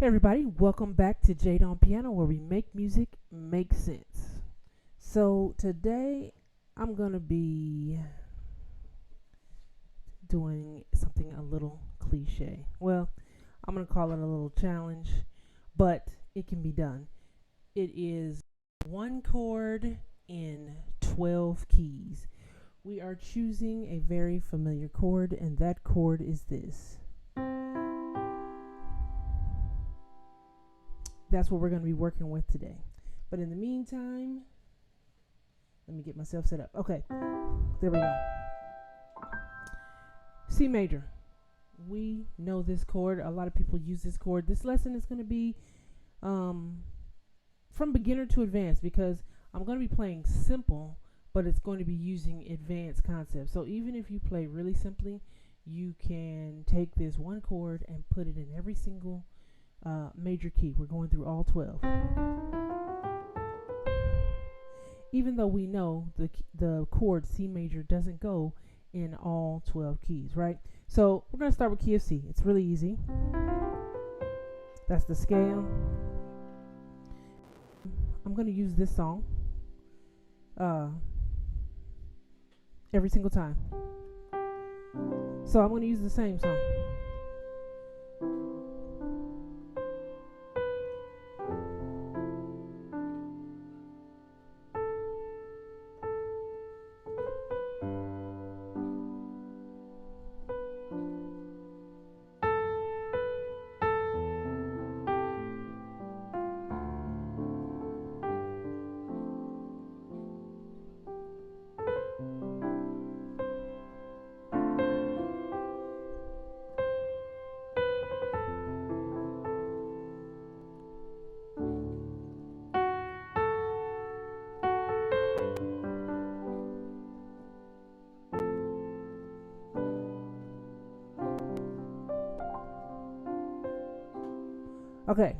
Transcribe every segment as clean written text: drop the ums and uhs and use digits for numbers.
Hey everybody, welcome back to Jada on Piano, where we make music make sense. So today I'm going to be doing something a little cliche. Well, I'm going to call it a little challenge, but it can be done. It is one chord in 12 keys. We are choosing a very familiar chord, and that chord is this. That's what we're going to be working with today. But in the meantime, let me get myself set up. Okay, there we go. C major. We know this chord. A lot of people use this chord. This lesson is going to be from beginner to advanced, because I'm going to be playing simple, but it's going to be using advanced concepts. So even if you play really simply, you can take this one chord and put it in every single major key. We're going through all 12. Even though we know the chord C major doesn't go in all 12 keys, right? So we're going to start with key of C. It's really easy. That's the scale. I'm going to use this song every single time. So I'm going to use the same song. Okay,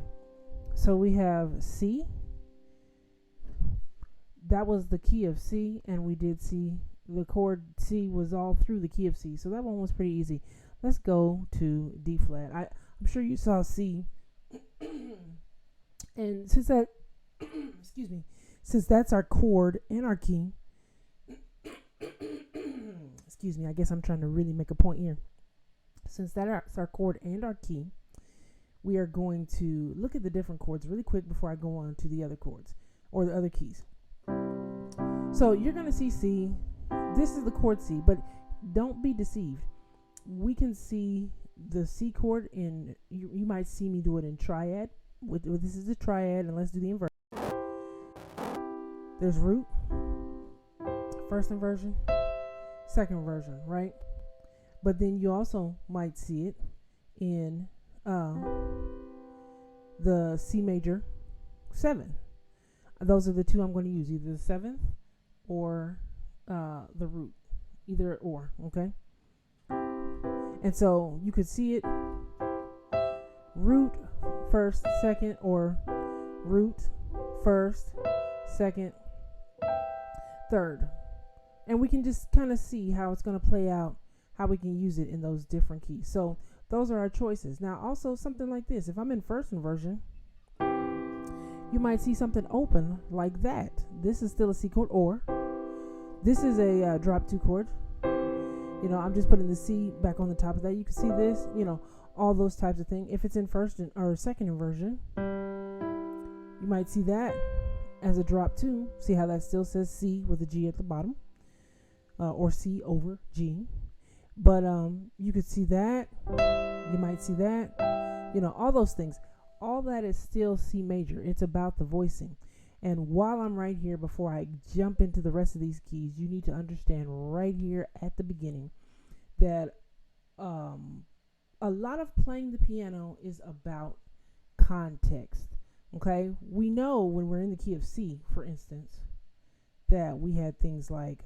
so we have C. That was the key of C, and we did C. The chord C was all through the key of C, so that one was pretty easy. Let's go to D flat. I'm sure you saw C, and since that, excuse me, since that's our chord and our key, excuse me, I guess I'm trying to really make a point here. Since that's our chord and our key, we are going to look at the different chords really quick before I go on to the other chords or the other keys. So you're going to see C. This is the chord C, but don't be deceived. We can see the C chord in, you might see me do it in triad. This is a triad, and let's do the inversion. There's root, first inversion, second inversion, right? But then you also might see it in the C major 7. Those are the two I'm going to use, either the 7th or the root, either or, okay? And so you could see it root first, second, or root first, second, third. And we can just kind of see how it's going to play out, how we can use it in those different keys. So those are our choices. Now also something like this, if I'm in first inversion, you might see something open like that. This is still a C chord, or this is a drop 2 chord. You know, I'm just putting the C back on the top of that. You can see this, you know, all those types of things. If it's in first or second inversion, you might see that as a drop 2. See how that still says C with a G at the bottom, or C over G. But you could see that, you might see that, you know, all those things. All that is still C major. It's about the voicing. And while I'm right here, before I jump into the rest of these keys, you need to understand right here at the beginning that a lot of playing the piano is about context. Okay? We know when we're in the key of C, for instance, that we had things like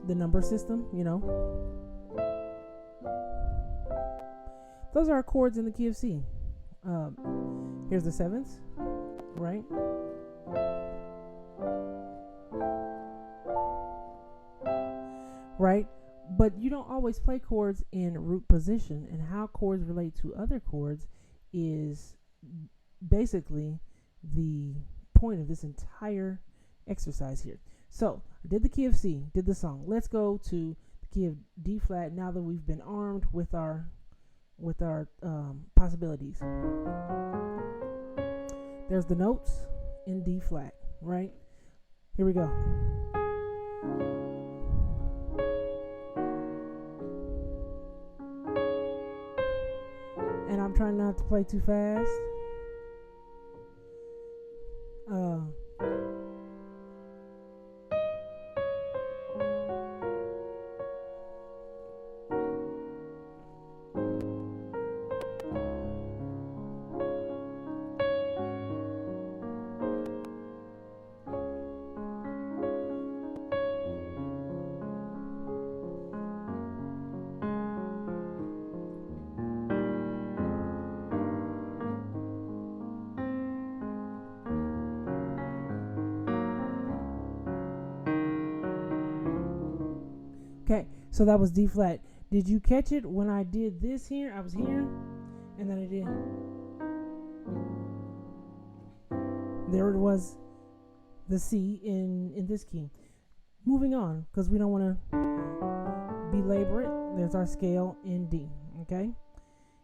the number system, you know. Those are our chords in the key of C. Here's the 7th, right? Right? But you don't always play chords in root position, and how chords relate to other chords is basically the point of this entire exercise here. So I did the key of C, did the song. Let's go to the key of D flat now that we've been armed with our possibilities. There's the notes in D flat, right? Here we go. And I'm trying not to play too fast. Okay, so that was D flat. Did you catch it when I did this here? I was here, and then I did. There it was, the C in this key. Moving on, because we don't want to belabor it. There's our scale in D. Okay,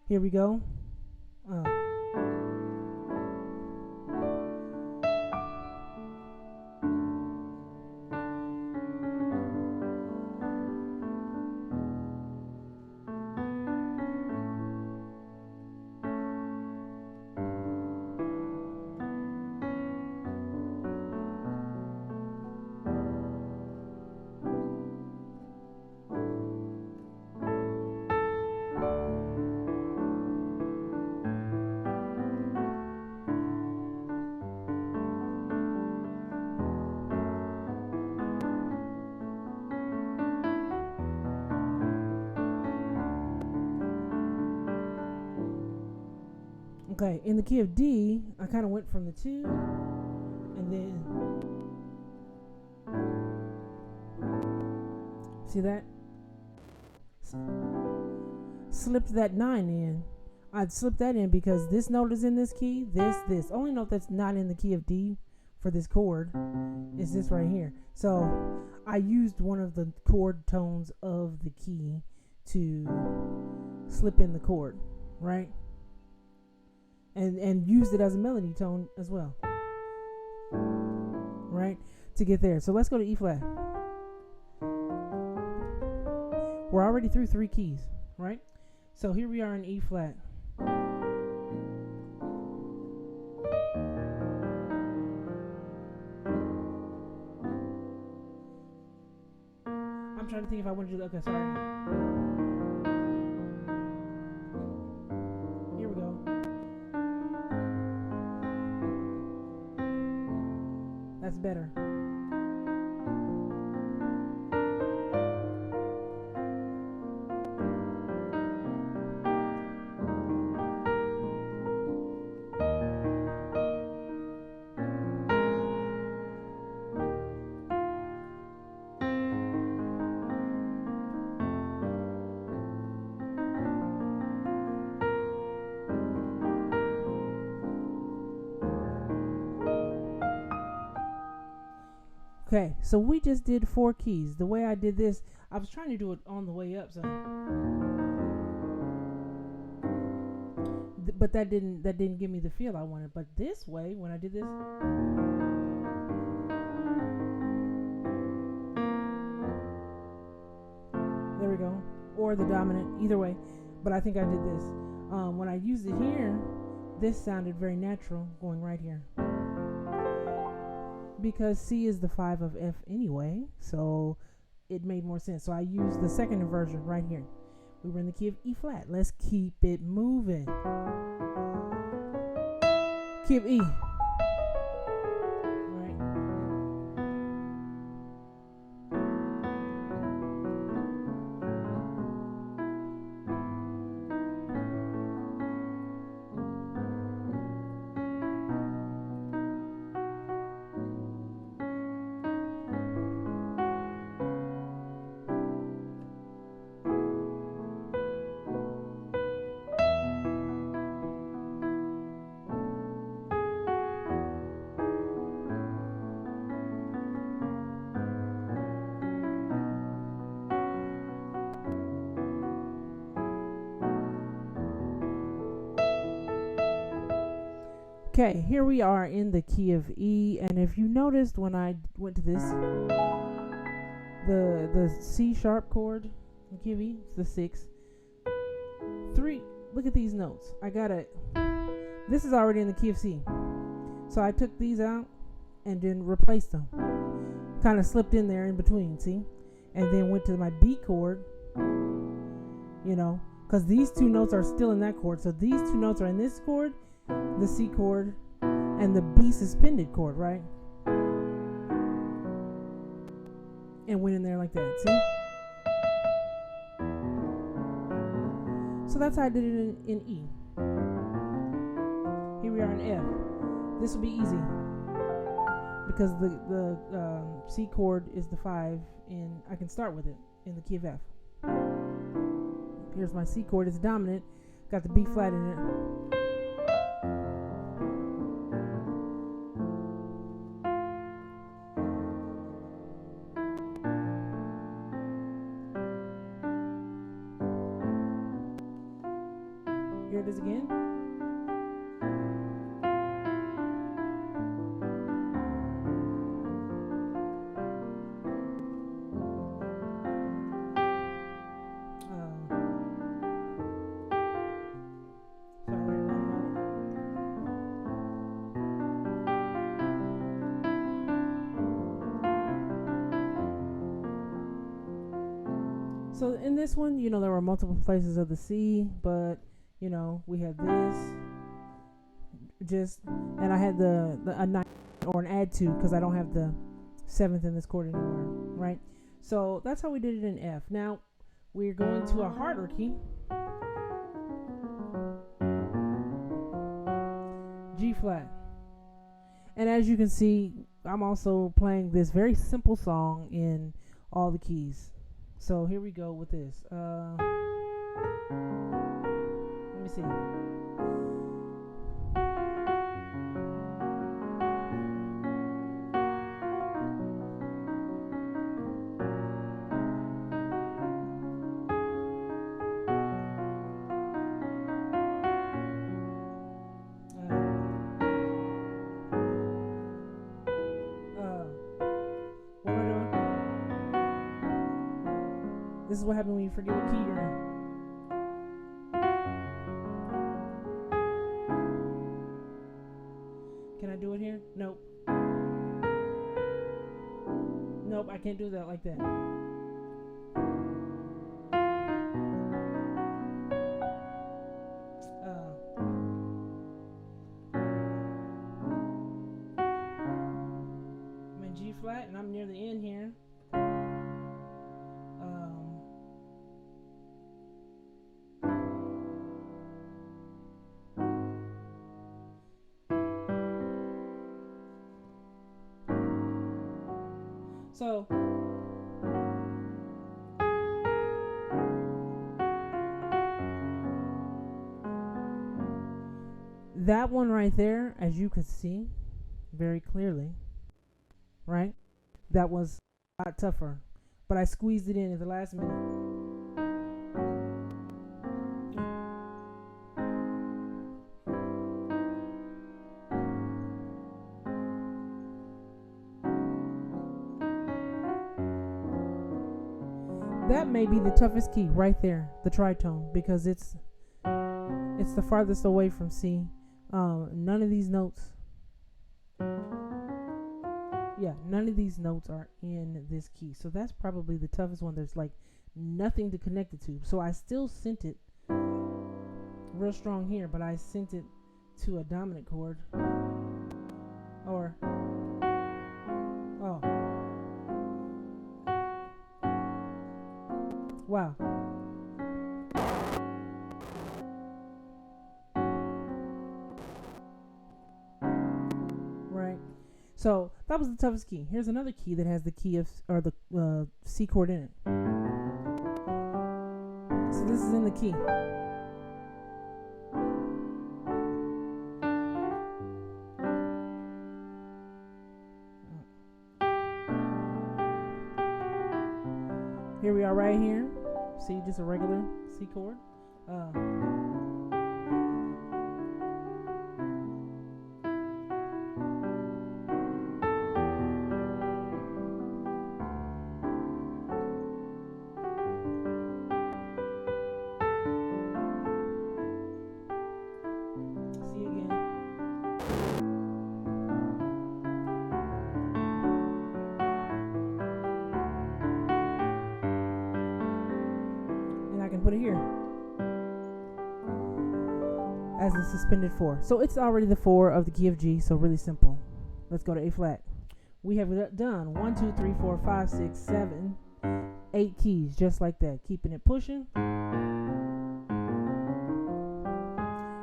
here we go. Okay, in the key of D, I kind of went from the 2, and then, see that? Slipped that 9 in. I'd slip that in because this note is in this key, this. Only note that's not in the key of D for this chord is this right here. So I used one of the chord tones of the key to slip in the chord, right? And used it as a melody tone as well, right, to get there. So let's go to E flat. We're already through 3 keys, right? So here we are in E flat. I'm trying to think if I want to do that. Okay, sorry. Here we go. That's better. Okay, so we just did 4 keys. The way I did this, I was trying to do it on the way up, so but that didn't give me the feel I wanted. But this way, when I did this, there we go, or the dominant, either way. But I think I did this. When I used it here, this sounded very natural, going right here. Because C is the 5 of F anyway, so it made more sense. So I used the second inversion right here. We were in the key of E flat. Let's keep it moving. Key of E. Right. Okay, here we are in the key of E, and if you noticed when I went to this, the C sharp chord, the key of E, the 6, 3. Look at these notes. I got it. This is already in the key of C, so I took these out and then replaced them. Kind of slipped in there in between, see, and then went to my B chord. You know, because these two notes are still in that chord, so these two notes are in this chord, the C chord, and the B suspended chord, right? And went in there like that, see? So that's how I did it in E. Here we are in F. This will be easy because the C chord is the 5, and I can start with it in the key of F. Here's my C chord, it's dominant, got the B flat in it. Here it is again. So in this one, you know, there were multiple places of the C, but you know, we had this and I had a 9 or an add 2 because I don't have the 7th in this chord anymore, right? So that's how we did it in F. Now we're going to a harder key, G flat. And as you can see, I'm also playing this very simple song in all the keys. So here we go with this. Let me see. What am I doing? This is what happens when you forget what key you're in. Can I do it here? Nope. Nope, I can't do that like that. I'm in G flat and I'm near the end here. So that one right there, as you could see very clearly, right? That was a lot tougher, but I squeezed it in at the last minute. That may be the toughest key right there, the tritone, because it's the farthest away from C. None of these notes are in this key, so that's probably the toughest one. There's like nothing to connect it to, so I still sent it real strong here, but I sent it to a dominant chord, or oh wow. Right. So that was the toughest key. Here's another key that has the key of, or the C chord in it. So this is in the key. Here we are right here. See, just a regular C chord. here as the suspended 4. So it's already the 4 of the key of G, so really simple. Let's go to A flat. We have done 1, 2, 3, 4, 5, 6, 7, 8 keys, just like that. Keeping it pushing.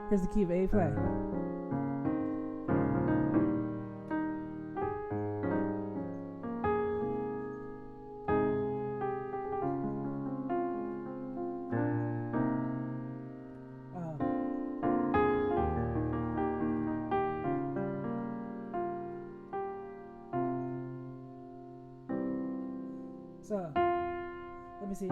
Here's the key of A flat. So, let me see.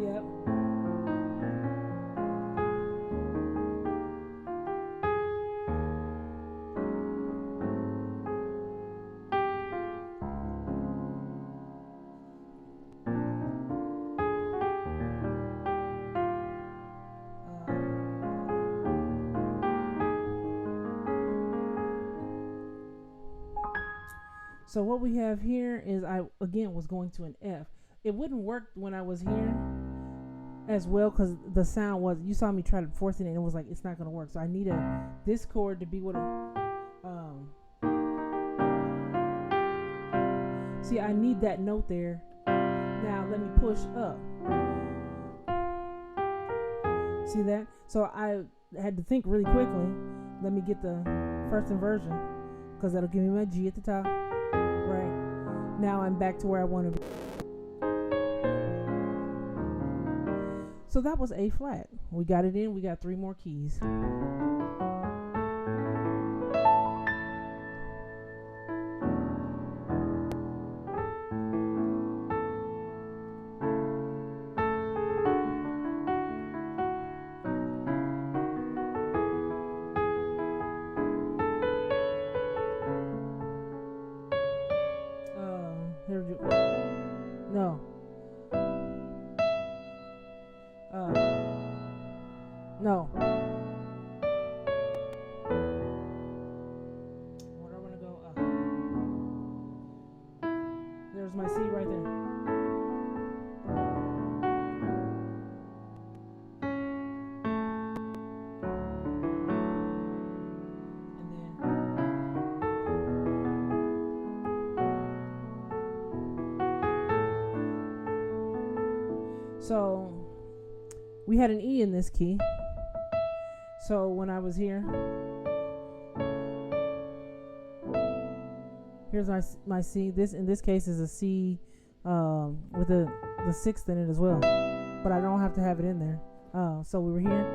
Yep. So what we have here is I again was going to an F. It wouldn't work when I was here as well because the sound was, you saw me try to force it and it was like it's not going to work. So I need this chord to be what see, I need that note there. Now let me push up. See that? So I had to think really quickly. Let me get the first inversion because that'll give me my G at the top. Right. Now I'm back to where I want to be. So that was A flat. We got it in. We got 3 more keys. Here we go. No. No. Where do I want to go? There's my C right there. So we had an E in this key. So when I was here, here's my C. This in this case is a C with the 6th in it as well, but I don't have to have it in there. So we were here.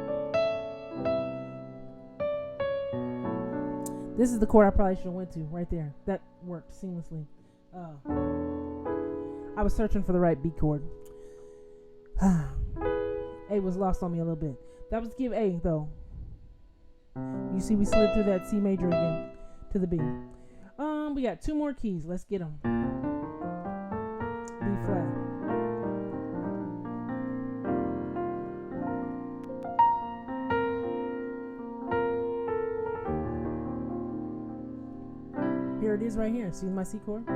This is the chord I probably should have went to right there. That worked seamlessly. I was searching for the right B chord. A was lost on me a little bit. That was give A though. You see we slid through that C major again to the B. We got 2 more keys. Let's get them. B flat. Here it is right here. See my C chord?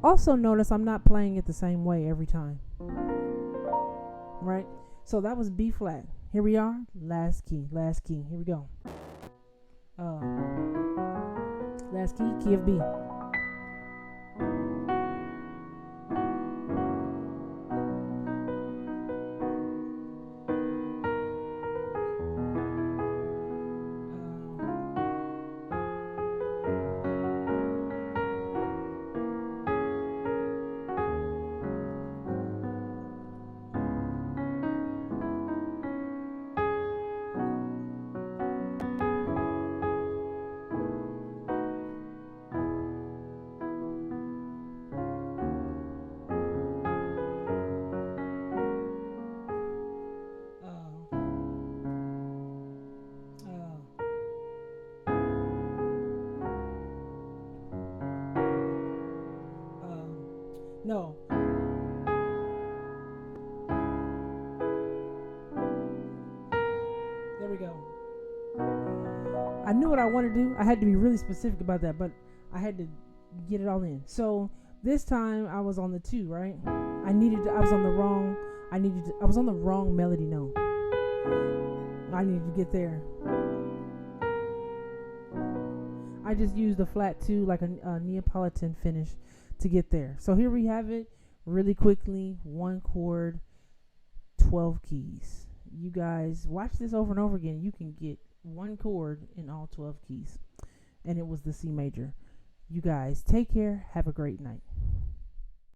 Also notice I'm not playing it the same way every time. Right? So that was B flat. Here we are. Last key. Here we go. Last key of B. No. There we go. I knew what I wanted to do. I had to be really specific about that, but I had to get it all in. So this time I was on the 2, right? I was on the wrong melody note. I needed to get there. I just used a flat 2, like a Neapolitan finish, to get there. So here we have it, really quickly, 1 chord, 12 keys. You guys watch this over and over again. You can get 1 chord in all 12 keys. And it was the C major. You guys take care. Have a great night.